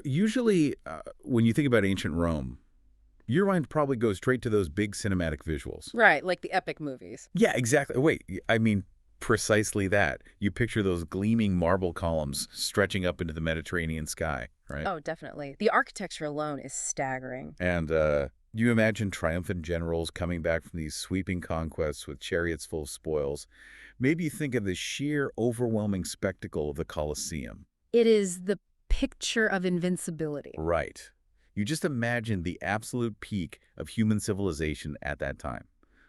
Usually when you think about ancient Rome, your mind probably goes straight to those big cinematic visuals. Right, like the epic movies. Yeah, exactly. Wait, I mean precisely that. You picture those gleaming marble columns stretching up into the Mediterranean sky, right? Oh, definitely. The architecture alone is staggering. And you imagine triumphant generals coming back from these sweeping conquests with chariots full of spoils. Maybe you think of the sheer, overwhelming spectacle of the Colosseum. It is the picture of invincibility. Right. You just imagine the absolute peak of human civilization at that time.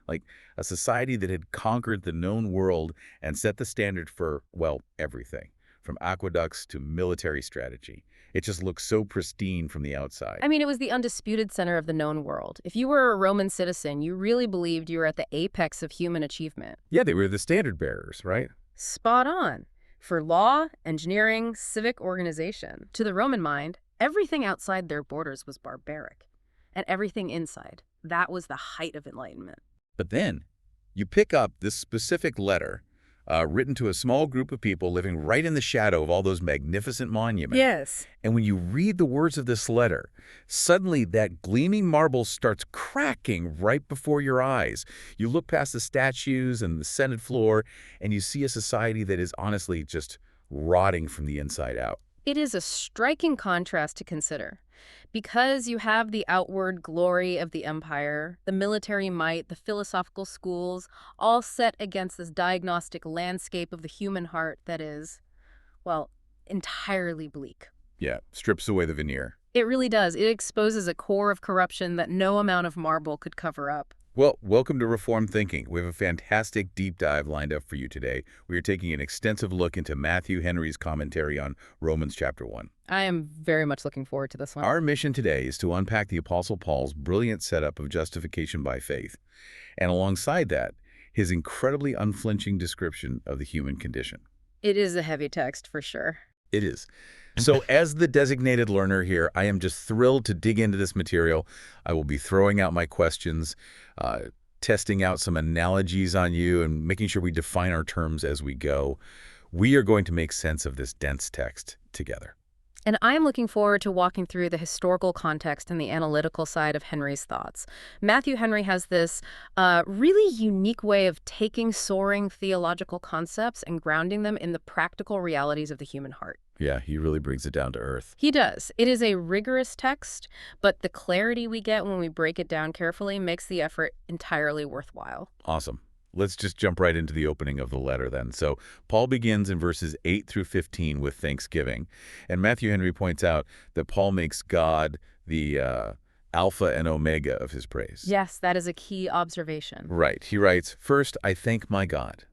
Like a society that had conquered the known world and set the standard for, well, everything, from aqueducts to military strategy. It just looks so pristine from the outside. I mean, it was the undisputed center of the known world. If you were a Roman citizen, you really believed you were at the apex of human achievement. Yeah, they were the standard bearers, right? Spot on. For law, engineering, civic organization. To the Roman mind, everything outside their borders was barbaric. And everything inside, that was the height of enlightenment. But then you pick up this specific letter written to a small group of people living right in the shadow of all those magnificent monuments. Yes. And when you read the words of this letter, suddenly that gleaming marble starts cracking right before your eyes. You look past the statues and the Senate floor, and you see a society that is honestly just rotting from the inside out. It is a striking contrast to consider. Because you have the outward glory of the empire, the military might, the philosophical schools, all set against this diagnostic landscape of the human heart that is, well, entirely bleak. Yeah, strips away the veneer. It really does. It exposes a core of corruption that no amount of marble could cover up. Well, welcome to Reformed Thinking. We have a fantastic deep dive lined up for you today. We are taking an extensive look into Matthew Henry's commentary on Romans chapter 1. I am very much looking forward to this one. Our mission today is to unpack the Apostle Paul's brilliant setup of justification by faith, and alongside that, his incredibly unflinching description of the human condition. It is a heavy text, for sure. It is. So as the designated learner here, I am just thrilled to dig into this material. I will be throwing out my questions, testing out some analogies on you, and making sure we define our terms as we go. We are going to make sense of this dense text together. And I am looking forward to walking through the historical context and the analytical side of Henry's thoughts. Matthew Henry has this really unique way of taking soaring theological concepts and grounding them in the practical realities of the human heart. Yeah, he really brings it down to earth. He does. It is a rigorous text, but the clarity we get when we break it down carefully makes the effort entirely worthwhile. Awesome. Let's just jump right into the opening of the letter then. So Paul begins in verses 8 through 15 with thanksgiving. And Matthew Henry points out that Paul makes God the alpha and omega of his praise. Yes, that is a key observation. Right. He writes, "First, I thank my God."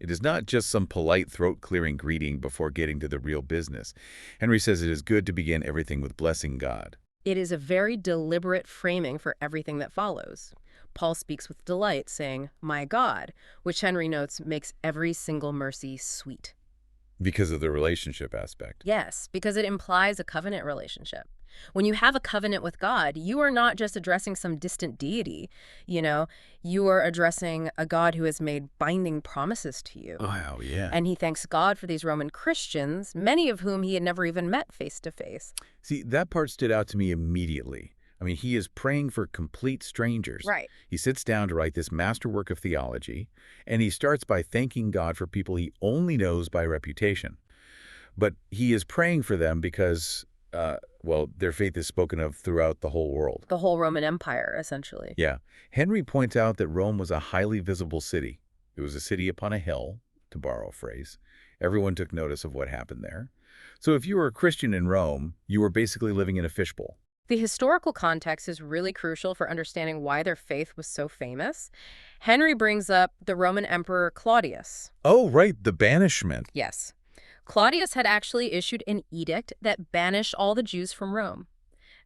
It is not just some polite throat-clearing greeting before getting to the real business. Henry says it is good to begin everything with blessing God. It is a very deliberate framing for everything that follows. Paul speaks with delight, saying, "My God," which Henry notes makes every single mercy sweet. Because of the relationship aspect. Yes, because it implies a covenant relationship. When you have a covenant with God, you are not just addressing some distant deity. You are addressing a God who has made binding promises to you. Oh, yeah. And he thanks God for these Roman Christians, many of whom he had never even met face to face. See, that part stood out to me immediately. I mean, he is praying for complete strangers. Right. He sits down to write this masterwork of theology, and he starts by thanking God for people he only knows by reputation. But he is praying for them because, their faith is spoken of throughout the whole world. The whole Roman Empire, essentially. Yeah. Henry points out that Rome was a highly visible city. It was a city upon a hill, to borrow a phrase. Everyone took notice of what happened there. So if you were a Christian in Rome, you were basically living in a fishbowl. The historical context is really crucial for understanding why their faith was so famous. Henry brings up the Roman Emperor Claudius. Oh, right, the banishment. Yes. Claudius had actually issued an edict that banished all the Jews from Rome.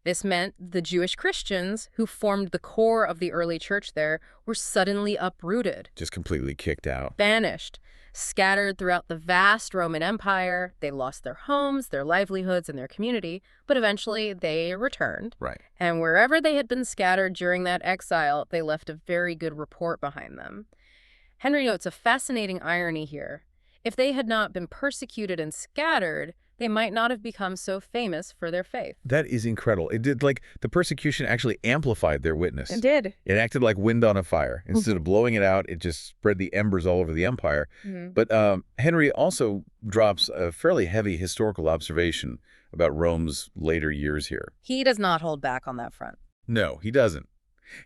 This meant the Jewish Christians, who formed the core of the early church there, were suddenly uprooted. Just completely kicked out. Banished. Scattered throughout the vast Roman Empire. They lost their homes, their livelihoods, and their community, but eventually they returned. Right. And wherever they had been scattered during that exile, they left a very good report behind them. Henry notes a fascinating irony here. If they had not been persecuted and scattered, they might not have become so famous for their faith. That is incredible. It did, like, the persecution actually amplified their witness. It did. It acted like wind on a fire. Instead of blowing it out, it just spread the embers all over the empire. Mhm. But Henry also drops a fairly heavy historical observation about Rome's later years here. He does not hold back on that front. No, he doesn't.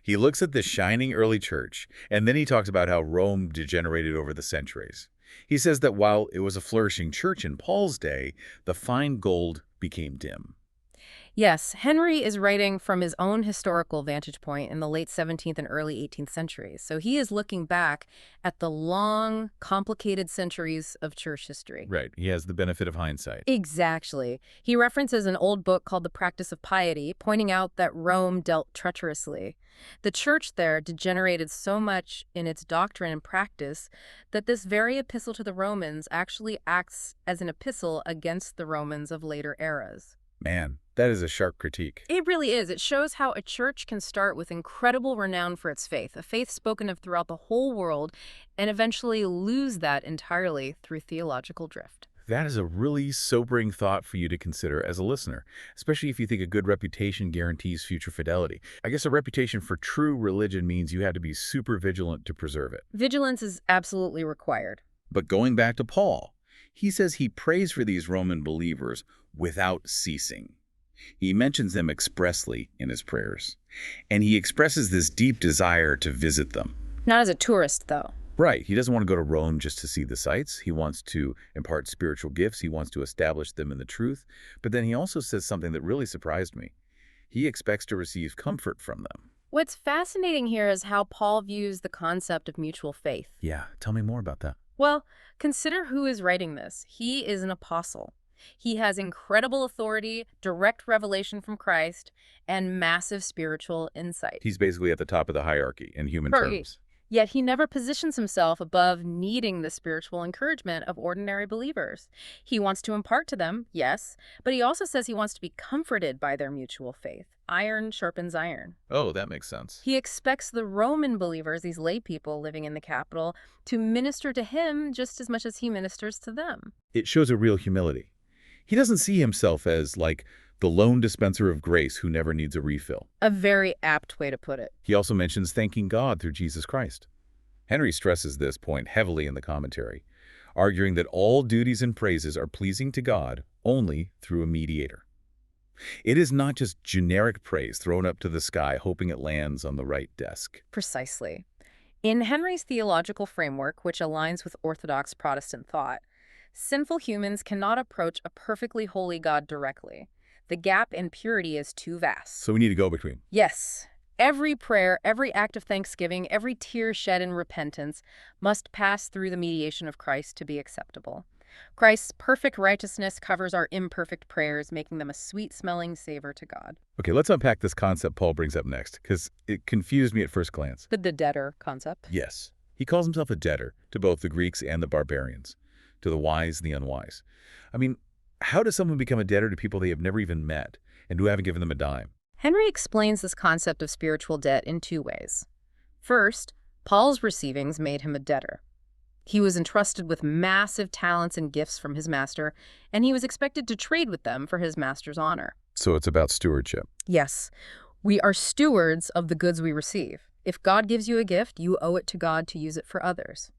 He looks at the shining early church, and then he talks about how Rome degenerated over the centuries. He says that while it was a flourishing church in Paul's day, the fine gold became dim. Yes, Henry is writing from his own historical vantage point in the late 17th and early 18th centuries. So he is looking back at the long, complicated centuries of church history. Right. He has the benefit of hindsight. Exactly. He references an old book called The Practice of Piety, pointing out that Rome dealt treacherously. The church there degenerated so much in its doctrine and practice that this very epistle to the Romans actually acts as an epistle against the Romans of later eras. Man, that is a sharp critique. It really is. It shows how a church can start with incredible renown for its faith, a faith spoken of throughout the whole world, and eventually lose that entirely through theological drift. That is a really sobering thought for you to consider as a listener, especially if you think a good reputation guarantees future fidelity. I guess a reputation for true religion means you have to be super vigilant to preserve it. Vigilance is absolutely required. But going back to Paul, he says he prays for these Roman believers without ceasing. He mentions them expressly in his prayers, and he expresses this deep desire to visit them. Not as a tourist, though. Right. He doesn't want to go to Rome just to see the sights. He wants to impart spiritual gifts. He wants to establish them in the truth. But then he also says something that really surprised me. He expects to receive comfort from them. What's fascinating here is how Paul views the concept of mutual faith. Yeah, tell me more about that. Well, consider who is writing this. He is an apostle. He has incredible authority, direct revelation from Christ, and massive spiritual insight. He's basically at the top of the hierarchy in human Right. terms. Yet he never positions himself above needing the spiritual encouragement of ordinary believers. He wants to impart to them, yes, but he also says he wants to be comforted by their mutual faith. Iron sharpens iron. Oh, that makes sense. He expects the Roman believers, these lay people living in the capital, to minister to him just as much as he ministers to them. It shows a real humility. He doesn't see himself as, like, the lone dispenser of grace who never needs a refill. A very apt way to put it. He also mentions thanking God through Jesus Christ. Henry stresses this point heavily in the commentary, arguing that all duties and praises are pleasing to God only through a mediator. It is not just generic praise thrown up to the sky hoping it lands on the right desk. Precisely. In Henry's theological framework, which aligns with Orthodox Protestant thought, sinful humans cannot approach a perfectly holy God directly. The gap in purity is too vast. So we need a go-between. Yes, every prayer, every act of thanksgiving, every tear shed in repentance must pass through the mediation of Christ to be acceptable. Christ's perfect righteousness covers our imperfect prayers, making them a sweet-smelling savor to God. Okay, let's unpack this concept Paul brings up next, because it confused me at first glance. The debtor concept. Yes, he calls himself a debtor to both the Greeks and the barbarians, to the wise and the unwise. I mean, how does someone become a debtor to people they have never even met and who haven't given them a dime? Henry explains this concept of spiritual debt in two ways. First, Paul's receivings made him a debtor. He was entrusted with massive talents and gifts from his master, and he was expected to trade with them for his master's honor. So it's about stewardship. Yes, we are stewards of the goods we receive. If God gives you a gift, you owe it to God to use it for others.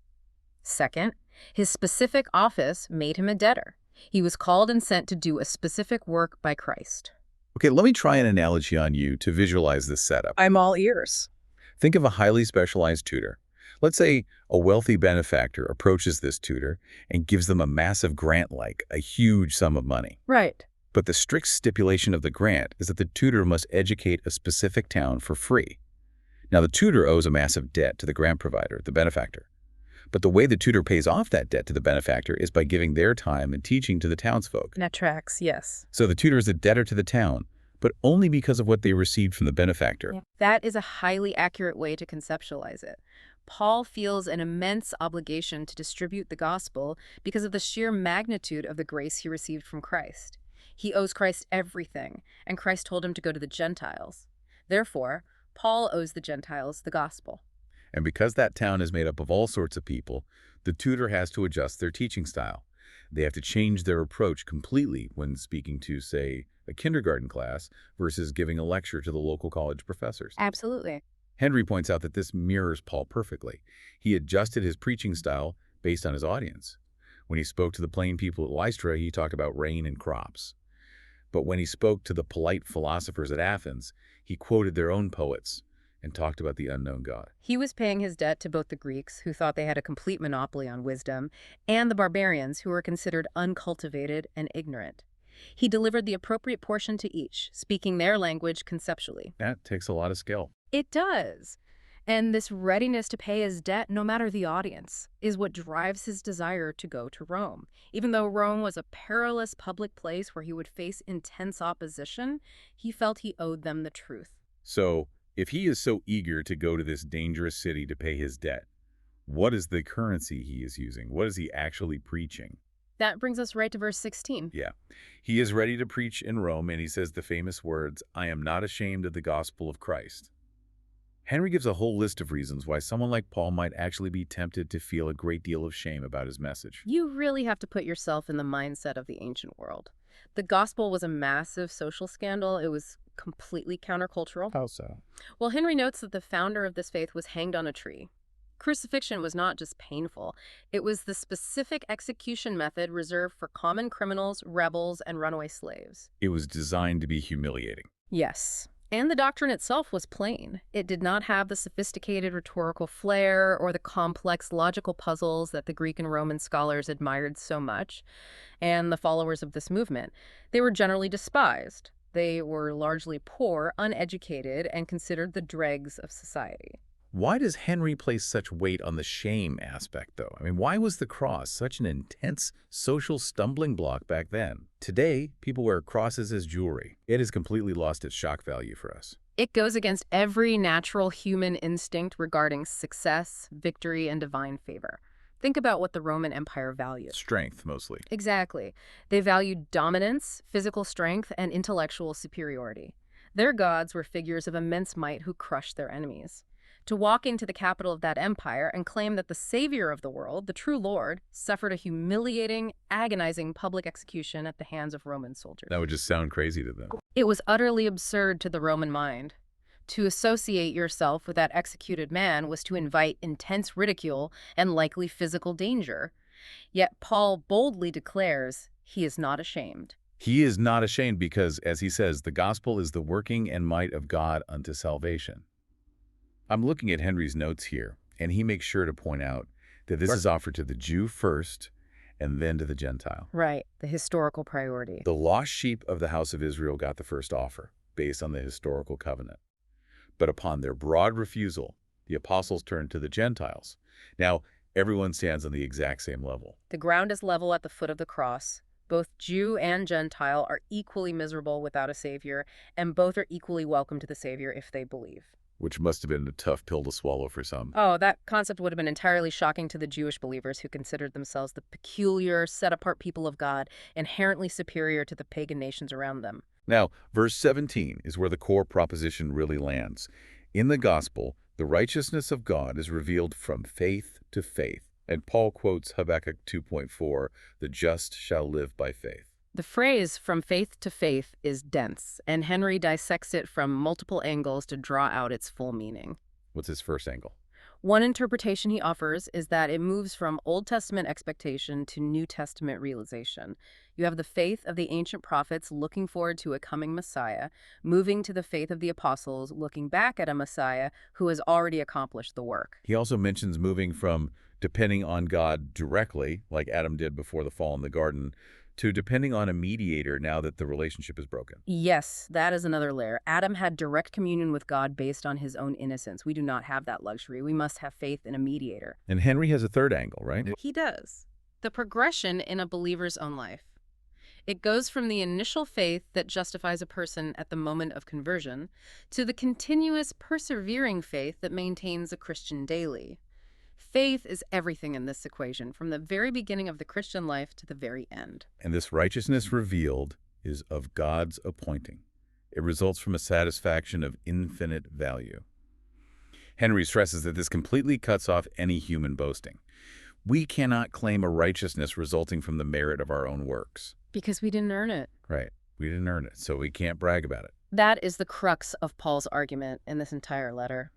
Second, his specific office made him a debtor. He was called and sent to do a specific work by Christ. Okay, let me try an analogy on you to visualize this setup. I'm all ears. Think of a highly specialized tutor. Let's say a wealthy benefactor approaches this tutor and gives them a massive grant, like a huge sum of money. Right. But the strict stipulation of the grant is that the tutor must educate a specific town for free. Now, the tutor owes a massive debt to the grant provider, the benefactor. But the way the tutor pays off that debt to the benefactor is by giving their time and teaching to the townsfolk. That tracks, yes. So the tutor is a debtor to the town, but only because of what they received from the benefactor. Yeah. That is a highly accurate way to conceptualize it. Paul feels an immense obligation to distribute the gospel because of the sheer magnitude of the grace he received from Christ. He owes Christ everything, and Christ told him to go to the Gentiles. Therefore, Paul owes the Gentiles the gospel. And because that town is made up of all sorts of people, the tutor has to adjust their teaching style. They have to change their approach completely when speaking to, say, a kindergarten class versus giving a lecture to the local college professors. Absolutely. Henry points out that this mirrors Paul perfectly. He adjusted his preaching style based on his audience. When he spoke to the plain people at Lystra, he talked about rain and crops. But when he spoke to the polite philosophers at Athens, he quoted their own poets and talked about the unknown God. He was paying his debt to both the Greeks, who thought they had a complete monopoly on wisdom, and the barbarians, who were considered uncultivated and ignorant. He delivered the appropriate portion to each, speaking their language conceptually. That takes a lot of skill. It does. And this readiness to pay his debt, no matter the audience, is what drives his desire to go to Rome. Even though Rome was a perilous public place where he would face intense opposition, he felt he owed them the truth. So, if he is so eager to go to this dangerous city to pay his debt, what is the currency he is using? What is he actually preaching? That brings us right to verse 16. Yeah. He is ready to preach in Rome, and he says the famous words, "I am not ashamed of the gospel of Christ." Henry gives a whole list of reasons why someone like Paul might actually be tempted to feel a great deal of shame about his message. You really have to put yourself in the mindset of the ancient world. The gospel was a massive social scandal. It was completely countercultural. How so? Well, Henry notes that the founder of this faith was hanged on a tree. Crucifixion was not just painful. It was the specific execution method reserved for common criminals, rebels, and runaway slaves. It was designed to be humiliating. Yes. And the doctrine itself was plain. It did not have the sophisticated rhetorical flair or the complex logical puzzles that the Greek and Roman scholars admired so much. And the followers of this movement, they were generally despised. They were largely poor, uneducated, and considered the dregs of society. Why does Henry place such weight on the shame aspect, though? I mean, why was the cross such an intense social stumbling block back then? Today, people wear crosses as jewelry. It has completely lost its shock value for us. It goes against every natural human instinct regarding success, victory, and divine favor. Think about what the Roman Empire valued. Strength, mostly. Exactly. They valued dominance, physical strength, and intellectual superiority. Their gods were figures of immense might who crushed their enemies. To walk into the capital of that empire and claim that the savior of the world, the true Lord, suffered a humiliating, agonizing public execution at the hands of Roman soldiers. That would just sound crazy to them. It was utterly absurd to the Roman mind. To associate yourself with that executed man was to invite intense ridicule and likely physical danger. Yet Paul boldly declares he is not ashamed. He is not ashamed because, as he says, the gospel is the working and might of God unto salvation. I'm looking at Henry's notes here, and he makes sure to point out that this is offered to the Jew first and then to the Gentile. Right, the historical priority. The lost sheep of the house of Israel got the first offer, based on the historical covenant. But upon their broad refusal, the apostles turned to the Gentiles. Now, everyone stands on the exact same level. The ground is level at the foot of the cross. Both Jew and Gentile are equally miserable without a Savior, and both are equally welcome to the Savior if they believe. Which must have been a tough pill to swallow for some. Oh, that concept would have been entirely shocking to the Jewish believers who considered themselves the peculiar, set-apart people of God, inherently superior to the pagan nations around them. Now, verse 17 is where the core proposition really lands. In the gospel, the righteousness of God is revealed from faith to faith. And Paul quotes Habakkuk 2.4, "The just shall live by faith." The phrase "from faith to faith" is dense, and Henry dissects it from multiple angles to draw out its full meaning. What's his first angle? One interpretation he offers is that it moves from Old Testament expectation to New Testament realization. You have the faith of the ancient prophets looking forward to a coming Messiah, moving to the faith of the apostles looking back at a Messiah who has already accomplished the work. He also mentions moving from depending on God directly, like Adam did before the fall in the garden, to depending on a mediator now that the relationship is broken. Yes, that is another layer. Adam had direct communion with God based on his own innocence. We do not have that luxury. We must have faith in a mediator. And Henry has a third angle, right? He does. The progression in a believer's own life. It goes from the initial faith that justifies a person at the moment of conversion to the continuous, persevering faith that maintains a Christian daily. Faith is everything in this equation, from the very beginning of the Christian life to the very end. And this righteousness revealed is of God's appointing. It results from a satisfaction of infinite value. Henry stresses that this completely cuts off any human boasting. We cannot claim a righteousness resulting from the merit of our own works. Because we didn't earn it. Right. We didn't earn it, so we can't brag about it. That is the crux of Paul's argument in this entire letter.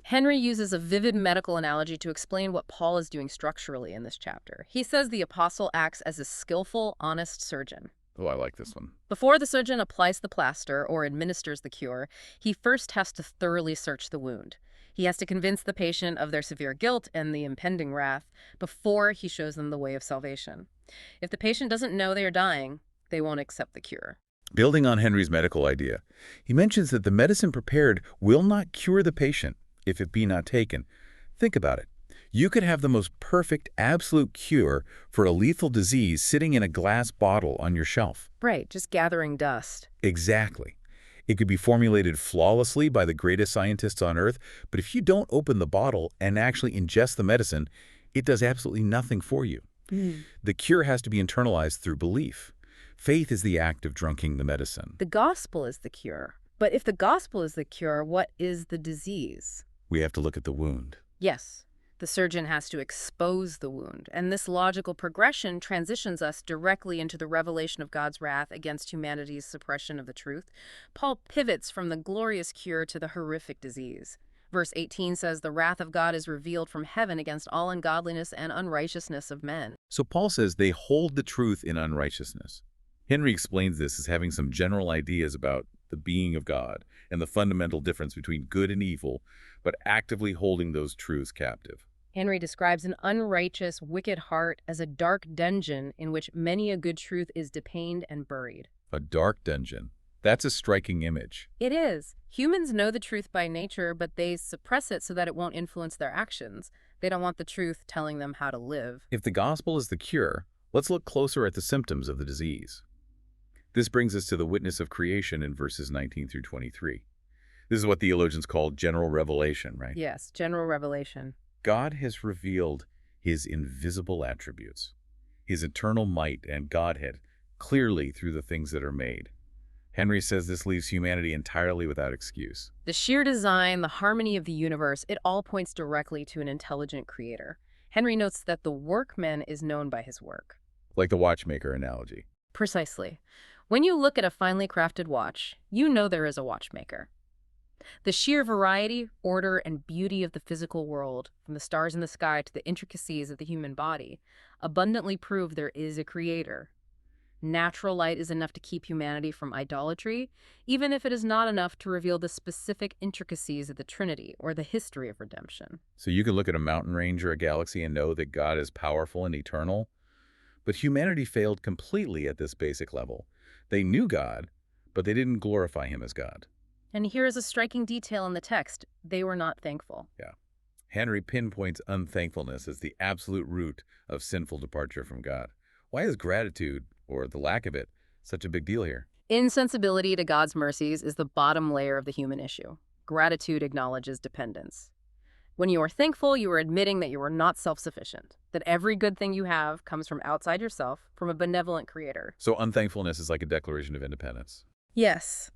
Henry uses a vivid medical analogy to explain what Paul is doing structurally in this chapter. He says the apostle acts as a skillful, honest surgeon. Oh, I like this one. Before the surgeon applies the plaster or administers the cure, he first has to thoroughly search the wound. He has to convince the patient of their severe guilt and the impending wrath before he shows them the way of salvation. If the patient doesn't know they are dying, they won't accept the cure. Building on Henry's medical idea, he mentions that the medicine prepared will not cure the patient if it be not taken. Think about it. You could have the most perfect, absolute cure for a lethal disease sitting in a glass bottle on your shelf. Right, just gathering dust. Exactly. It could be formulated flawlessly by the greatest scientists on Earth, but if you don't open the bottle and actually ingest the medicine, it does absolutely nothing for you. The cure has to be internalized through belief. Faith is the act of drinking the medicine. The gospel is the cure. But if the gospel is the cure, what is the disease? We have to look at the wound. Yes, the surgeon has to expose the wound, and this logical progression transitions us directly into the revelation of God's wrath against humanity's suppression of the truth. Paul pivots from the glorious cure to the horrific disease. Verse 18 says, "The wrath of God is revealed from heaven against all ungodliness and unrighteousness of men." So Paul says they hold the truth in unrighteousness. Henry explains this as having some general ideas about the being of God and the fundamental difference between good and evil, but actively holding those truths captive. Henry describes an unrighteous, wicked heart as a dark dungeon in which many a good truth is depained and buried. A dark dungeon. That's a striking image. It is. Humans know the truth by nature, but they suppress it so that it won't influence their actions. They don't want the truth telling them how to live. If the gospel is the cure, let's look closer at the symptoms of the disease. This brings us to the witness of creation in verses 19 through 23. This is what theologians call general revelation, right? Yes, general revelation. God has revealed his invisible attributes, his eternal might and Godhead, clearly through the things that are made. Henry says this leaves humanity entirely without excuse. The sheer design, the harmony of the universe, it all points directly to an intelligent creator. Henry notes that the workman is known by his work. Like the watchmaker analogy. Precisely. When you look at a finely crafted watch, you know there is a watchmaker. The sheer variety, order, and beauty of the physical world, from the stars in the sky to the intricacies of the human body, abundantly prove there is a creator. Natural light is enough to keep humanity from idolatry, even if it is not enough to reveal the specific intricacies of the Trinity or the history of redemption. So you can look at a mountain range or a galaxy and know that God is powerful and eternal. But humanity failed completely at this basic level. They knew God, but they didn't glorify him as God. And here is a striking detail in the text. They were not thankful. Yeah. Henry pinpoints unthankfulness as the absolute root of sinful departure from God. Why is gratitude, or the lack of it, such a big deal here? Insensibility to God's mercies is the bottom layer of the human issue. Gratitude acknowledges dependence. When you are thankful, you are admitting that you are not self-sufficient, that every good thing you have comes from outside yourself, from a benevolent creator. So unthankfulness is like a declaration of independence. Yes.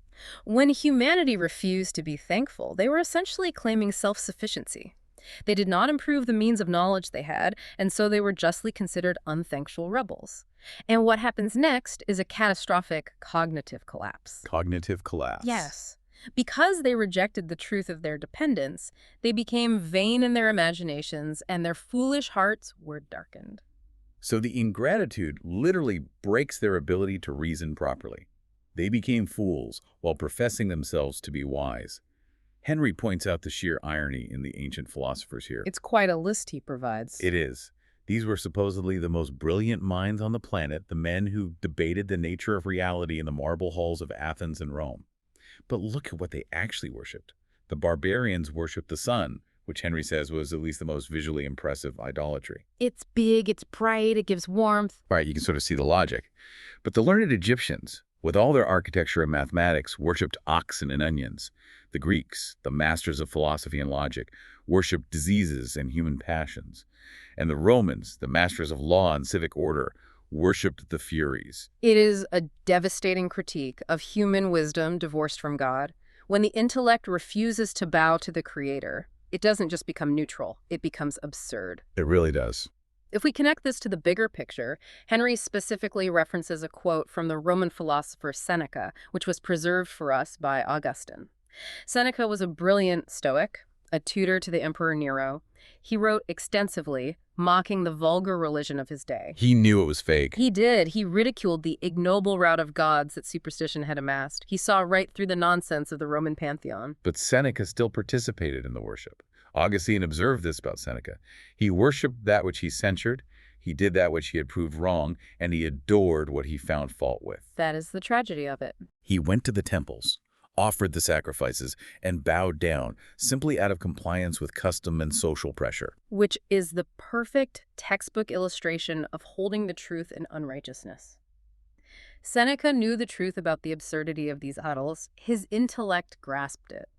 When humanity refused to be thankful, they were essentially claiming self-sufficiency. They did not improve the means of knowledge they had, and so they were justly considered unthankful rebels. And what happens next is a catastrophic cognitive collapse. Cognitive collapse. Yes. Because they rejected the truth of their dependence, they became vain in their imaginations, and their foolish hearts were darkened. So the ingratitude literally breaks their ability to reason properly. They became fools while professing themselves to be wise. Henry points out the sheer irony in the ancient philosophers here. It's quite a list he provides. It is. These were supposedly the most brilliant minds on the planet, the men who debated the nature of reality in the marble halls of Athens and Rome. But look at what they actually worshipped. The barbarians worshipped the sun, which Henry says was at least the most visually impressive idolatry. It's big, it's bright, it gives warmth. Right, you can sort of see the logic. But the learned Egyptians, with all their architecture and mathematics, worshipped oxen and onions. The Greeks, the masters of philosophy and logic, worshipped diseases and human passions. And the Romans, the masters of law and civic order, worshipped the Furies. It is a devastating critique of human wisdom divorced from God. When the intellect refuses to bow to the Creator, it doesn't just become neutral, it becomes absurd. It really does. If we connect this to the bigger picture, Henry specifically references a quote from the Roman philosopher Seneca, which was preserved for us by Augustine. Seneca was a brilliant Stoic, a tutor to the Emperor Nero. He wrote extensively, mocking the vulgar religion of his day. He knew it was fake. He did. He ridiculed the ignoble rout of gods that superstition had amassed. He saw right through the nonsense of the Roman pantheon. But Seneca still participated in the worship. Augustine observed this about Seneca. He worshipped that which he censured, he did that which he had proved wrong, and he adored what he found fault with. That is the tragedy of it. He went to the temples, offered the sacrifices, and bowed down, simply out of compliance with custom and social pressure. Which is the perfect textbook illustration of holding the truth in unrighteousness. Seneca knew the truth about the absurdity of these idols. His intellect grasped it.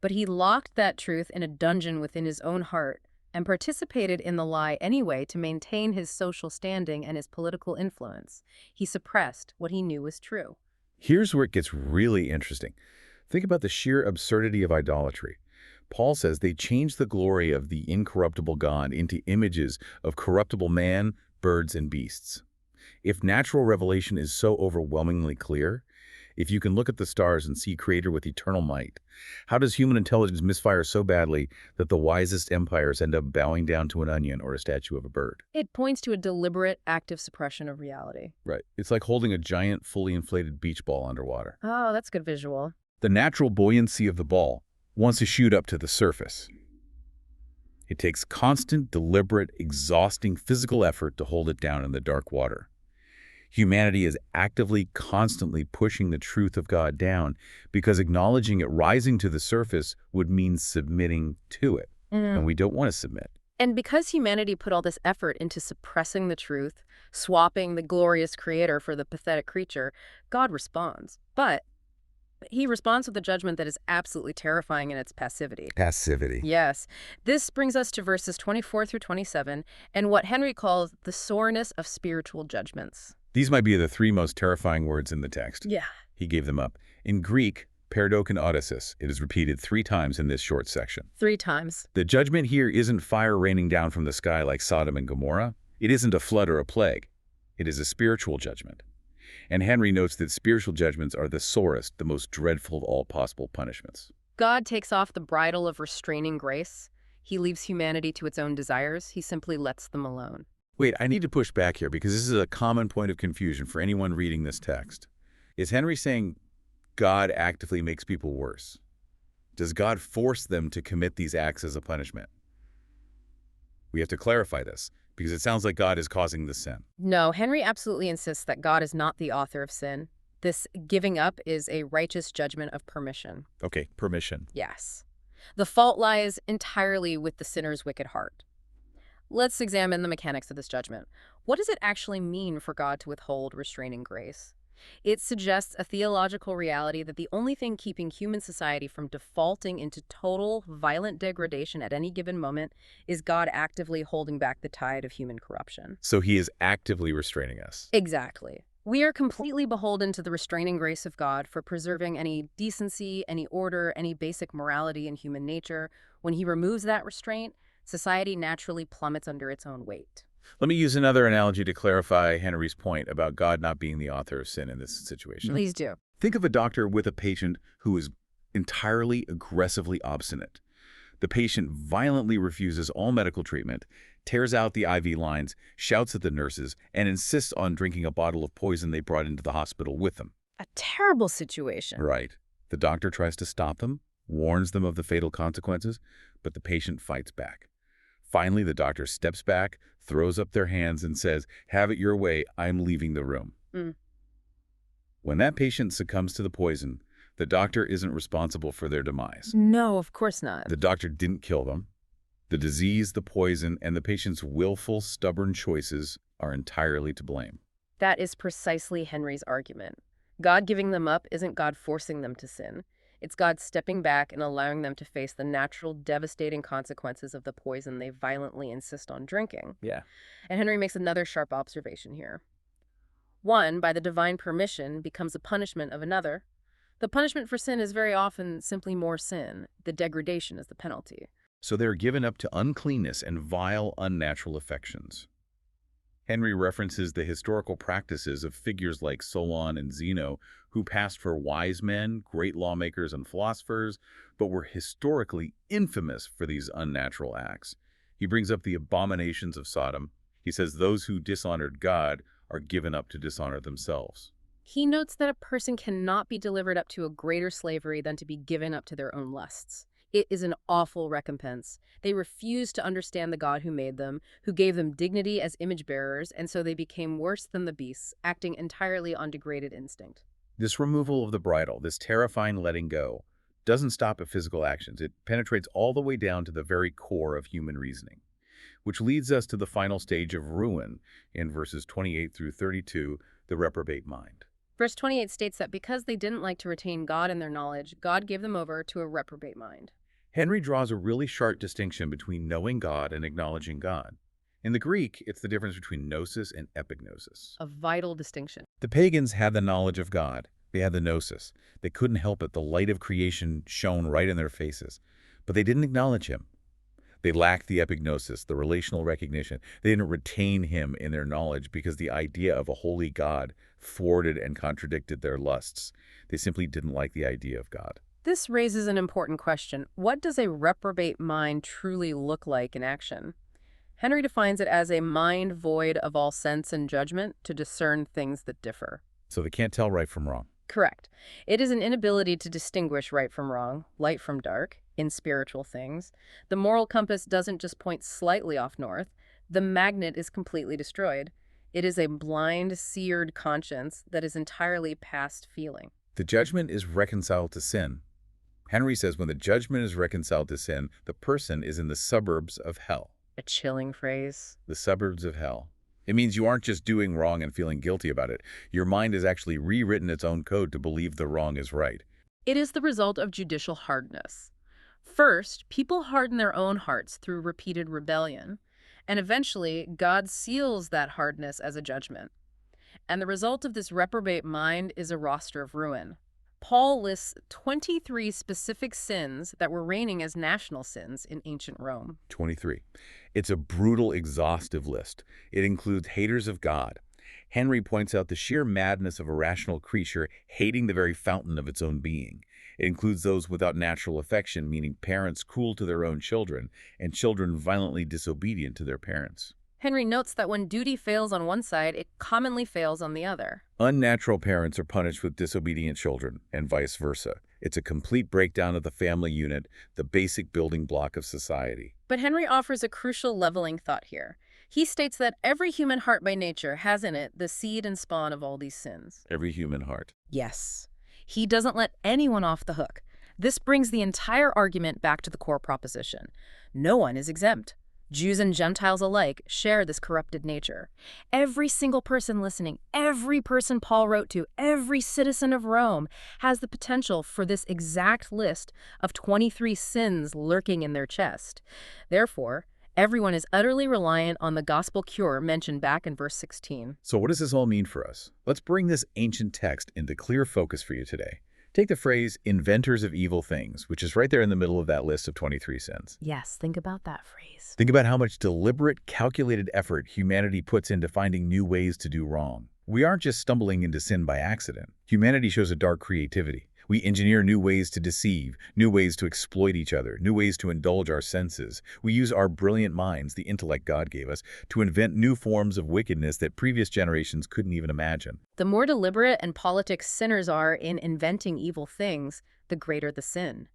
But he locked that truth in a dungeon within his own heart and participated in the lie anyway to maintain his social standing and his political influence. He suppressed what he knew was true. Here's where it gets really interesting. Think about the sheer absurdity of idolatry. Paul says they changed the glory of the incorruptible God into images of corruptible man, birds, and beasts. If natural revelation is so overwhelmingly clear, if you can look at the stars and see Creator with eternal might, how does human intelligence misfire so badly that the wisest empires end up bowing down to an onion or a statue of a bird? It points to a deliberate, active suppression of reality. Right. It's like holding a giant, fully inflated beach ball underwater. Oh, that's a good visual. The natural buoyancy of the ball wants to shoot up to the surface. It takes constant, deliberate, exhausting physical effort to hold it down in the dark water. Humanity is actively, constantly pushing the truth of God down because acknowledging it rising to the surface would mean submitting to it. And we don't want to submit. And because humanity put all this effort into suppressing the truth, swapping the glorious creator for the pathetic creature, God responds. But he responds with a judgment that is absolutely terrifying in its passivity. Passivity. Yes. This brings us to verses 24 through 27 and what Henry calls the soreness of spiritual judgments. These might be the three most terrifying words in the text. Yeah. He gave them up. In Greek, paradokon odysseus, it is repeated 3 times in this short section. 3 times. The judgment here isn't fire raining down from the sky like Sodom and Gomorrah. It isn't a flood or a plague. It is a spiritual judgment. And Henry notes that spiritual judgments are the sorest, the most dreadful of all possible punishments. God takes off the bridle of restraining grace. He leaves humanity to its own desires. He simply lets them alone. Wait, I need to push back here because this is a common point of confusion for anyone reading this text. Is Henry saying God actively makes people worse? Does God force them to commit these acts as a punishment? We have to clarify this because it sounds like God is causing the sin. No, Henry absolutely insists that God is not the author of sin. This giving up is a righteous judgment of permission. Okay, permission. Yes. The fault lies entirely with the sinner's wicked heart. Let's examine the mechanics of this judgment. What does it actually mean for God to withhold restraining grace? It suggests a theological reality that the only thing keeping human society from defaulting into total, violent degradation at any given moment is God actively holding back the tide of human corruption. So he is actively restraining us. Exactly. We are completely beholden to the restraining grace of God for preserving any decency, any order, any basic morality in human nature. When he removes that restraint, society naturally plummets under its own weight. Let me use another analogy to clarify Henry's point about God not being the author of sin in this situation. Please do. Think of a doctor with a patient who is entirely aggressively obstinate. The patient violently refuses all medical treatment, tears out the IV lines, shouts at the nurses, and insists on drinking a bottle of poison they brought into the hospital with them. A terrible situation. Right. The doctor tries to stop them, warns them of the fatal consequences, but the patient fights back. Finally, the doctor steps back, throws up their hands, and says, "Have it your way, I'm leaving the room." When that patient succumbs to the poison, the doctor isn't responsible for their demise. No, of course not. The doctor didn't kill them. The disease, the poison, and the patient's willful, stubborn choices are entirely to blame. That is precisely Henry's argument. God giving them up isn't God forcing them to sin. It's God stepping back and allowing them to face the natural, devastating consequences of the poison they violently insist on drinking. Yeah. And Henry makes another sharp observation here. One, by the divine permission, becomes a punishment of another. The punishment for sin is very often simply more sin. The degradation is the penalty. So they're given up to uncleanness and vile, unnatural affections. Henry references the historical practices of figures like Solon and Zeno, who passed for wise men, great lawmakers, and philosophers, but were historically infamous for these unnatural acts. He brings up the abominations of Sodom. He says those who dishonored God are given up to dishonor themselves. He notes that a person cannot be delivered up to a greater slavery than to be given up to their own lusts. It is an awful recompense. They refused to understand the God who made them, who gave them dignity as image bearers, and so they became worse than the beasts, acting entirely on degraded instinct. This removal of the bridle, this terrifying letting go, doesn't stop at physical actions. It penetrates all the way down to the very core of human reasoning, which leads us to the final stage of ruin in verses 28 through 32, the reprobate mind. Verse 28 states that because they didn't like to retain God in their knowledge, God gave them over to a reprobate mind. Henry draws a really sharp distinction between knowing God and acknowledging God. In the Greek, it's the difference between gnosis and epignosis. A vital distinction. The pagans had the knowledge of God. They had the gnosis. They couldn't help it. The light of creation shone right in their faces. But they didn't acknowledge him. They lacked the epignosis, the relational recognition. They didn't retain him in their knowledge because the idea of a holy God thwarted and contradicted their lusts. They simply didn't like the idea of God. This raises an important question. What does a reprobate mind truly look like in action? Henry defines it as a mind void of all sense and judgment to discern things that differ. So they can't tell right from wrong. Correct. It is an inability to distinguish right from wrong, light from dark, in spiritual things. The moral compass doesn't just point slightly off north. The magnet is completely destroyed. It is a blind, seared conscience that is entirely past feeling. The judgment is reconciled to sin. Henry says when the judgment is reconciled to sin, the person is in the suburbs of hell. A chilling phrase. The suburbs of hell. It means you aren't just doing wrong and feeling guilty about it. Your mind has actually rewritten its own code to believe the wrong is right. It is the result of judicial hardness. First, people harden their own hearts through repeated rebellion, and eventually God seals that hardness as a judgment. And the result of this reprobate mind is a roster of ruin. Paul lists 23 specific sins that were reigning as national sins in ancient Rome. 23. It's a brutal, exhaustive list. It includes haters of God. Henry points out the sheer madness of a rational creature hating the very fountain of its own being. It includes those without natural affection, meaning parents cruel to their own children, and children violently disobedient to their parents. Henry notes that when duty fails on one side, it commonly fails on the other. Unnatural parents are punished with disobedient children, and vice versa. It's a complete breakdown of the family unit, the basic building block of society. But Henry offers a crucial leveling thought here. He states that every human heart by nature has in it the seed and spawn of all these sins. Every human heart. Yes. He doesn't let anyone off the hook. This brings the entire argument back to the core proposition. No one is exempt. Jews and Gentiles alike share this corrupted nature. Every single person listening, every person Paul wrote to, every citizen of Rome has the potential for this exact list of 23 sins lurking in their chest. Therefore, everyone is utterly reliant on the gospel cure mentioned back in verse 16. So what does this all mean for us? Let's bring this ancient text into clear focus for you today. Take the phrase, inventors of evil things, which is right there in the middle of that list of 23 sins. Yes, think about that phrase. Think about how much deliberate, calculated effort humanity puts into finding new ways to do wrong. We aren't just stumbling into sin by accident. Humanity shows a dark creativity. We engineer new ways to deceive, new ways to exploit each other, new ways to indulge our senses. We use our brilliant minds, the intellect God gave us, to invent new forms of wickedness that previous generations couldn't even imagine. The more deliberate and politic sinners are in inventing evil things, the greater the sin.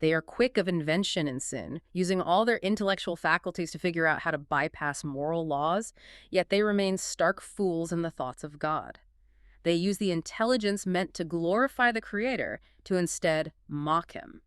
They are quick of invention in sin, using all their intellectual faculties to figure out how to bypass moral laws, yet they remain stark fools in the thoughts of God. They use the intelligence meant to glorify the Creator to instead mock him.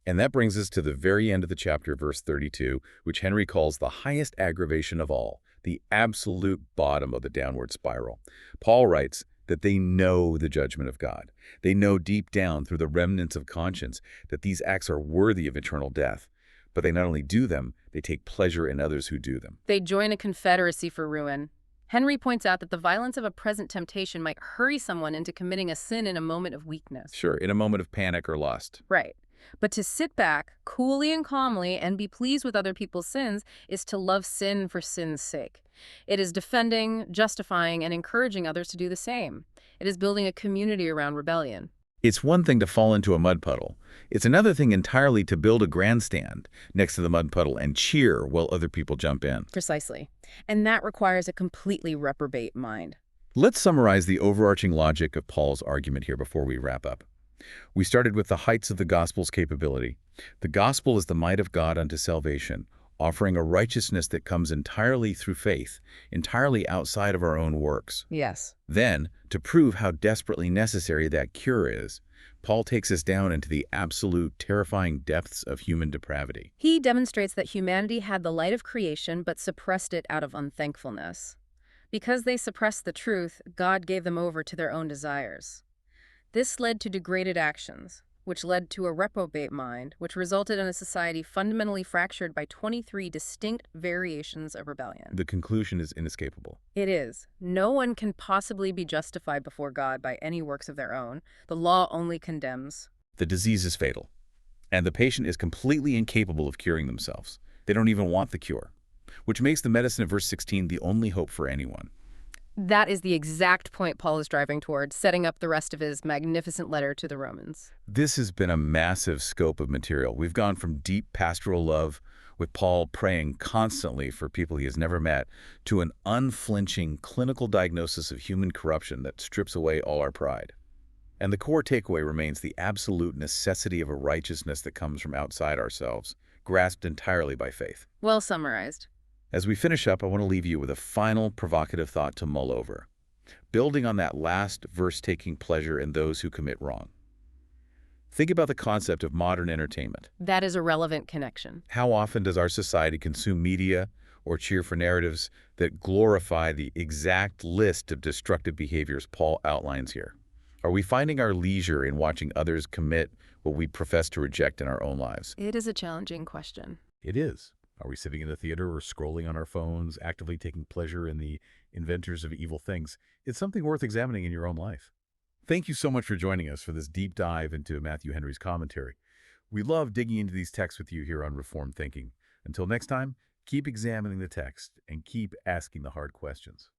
And that brings us to the very end of the chapter, verse 32, which Henry calls the highest aggravation of all, the absolute bottom of the downward spiral. Paul writes that they know the judgment of God. They know deep down through the remnants of conscience that these acts are worthy of eternal death. But they not only do them, they take pleasure in others who do them. They join a confederacy for ruin. Henry points out that the violence of a present temptation might hurry someone into committing a sin in a moment of weakness. Sure, in a moment of panic or lust. Right. But to sit back, coolly and calmly, and be pleased with other people's sins is to love sin for sin's sake. It is defending, justifying, and encouraging others to do the same. It is building a community around rebellion. It's one thing to fall into a mud puddle. It's another thing entirely to build a grandstand next to the mud puddle and cheer while other people jump in. Precisely. And that requires a completely reprobate mind. Let's summarize the overarching logic of Paul's argument here before we wrap up. We started with the heights of the gospel's capability. The gospel is the might of God unto salvation, offering a righteousness that comes entirely through faith, entirely outside of our own works. Yes. Then, to prove how desperately necessary that cure is, Paul takes us down into the absolute, terrifying depths of human depravity. He demonstrates that humanity had the light of creation but suppressed it out of unthankfulness. Because they suppressed the truth, God gave them over to their own desires. This led to degraded actions, which led to a reprobate mind, which resulted in a society fundamentally fractured by 23 distinct variations of rebellion. The conclusion is inescapable. It is. No one can possibly be justified before God by any works of their own. The law only condemns. The disease is fatal, and the patient is completely incapable of curing themselves. They don't even want the cure, which makes the medicine of verse 16 the only hope for anyone. That is the exact point Paul is driving toward, setting up the rest of his magnificent letter to the Romans. This has been a massive scope of material. We've gone from deep pastoral love, with Paul praying constantly for people he has never met, to an unflinching clinical diagnosis of human corruption that strips away all our pride. And the core takeaway remains the absolute necessity of a righteousness that comes from outside ourselves, grasped entirely by faith. Well summarized. As we finish up, I want to leave you with a final provocative thought to mull over, building on that last verse, taking pleasure in those who commit wrong. Think about the concept of modern entertainment. That is a relevant connection. How often does our society consume media or cheer for narratives that glorify the exact list of destructive behaviors Paul outlines here? Are we finding our leisure in watching others commit what we profess to reject in our own lives? It is a challenging question. It is. Are we sitting in the theater or scrolling on our phones, actively taking pleasure in the inventors of evil things? It's something worth examining in your own life. Thank you so much for joining us for this deep dive into Matthew Henry's commentary. We love digging into these texts with you here on Reformed Thinking. Until next time, keep examining the text and keep asking the hard questions.